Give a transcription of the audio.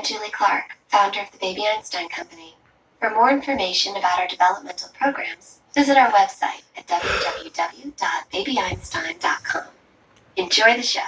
I'm Julie Clark, founder of the Baby Einstein Company. For more information about our developmental programs, visit our website at www.babyeinstein.com. Enjoy the show.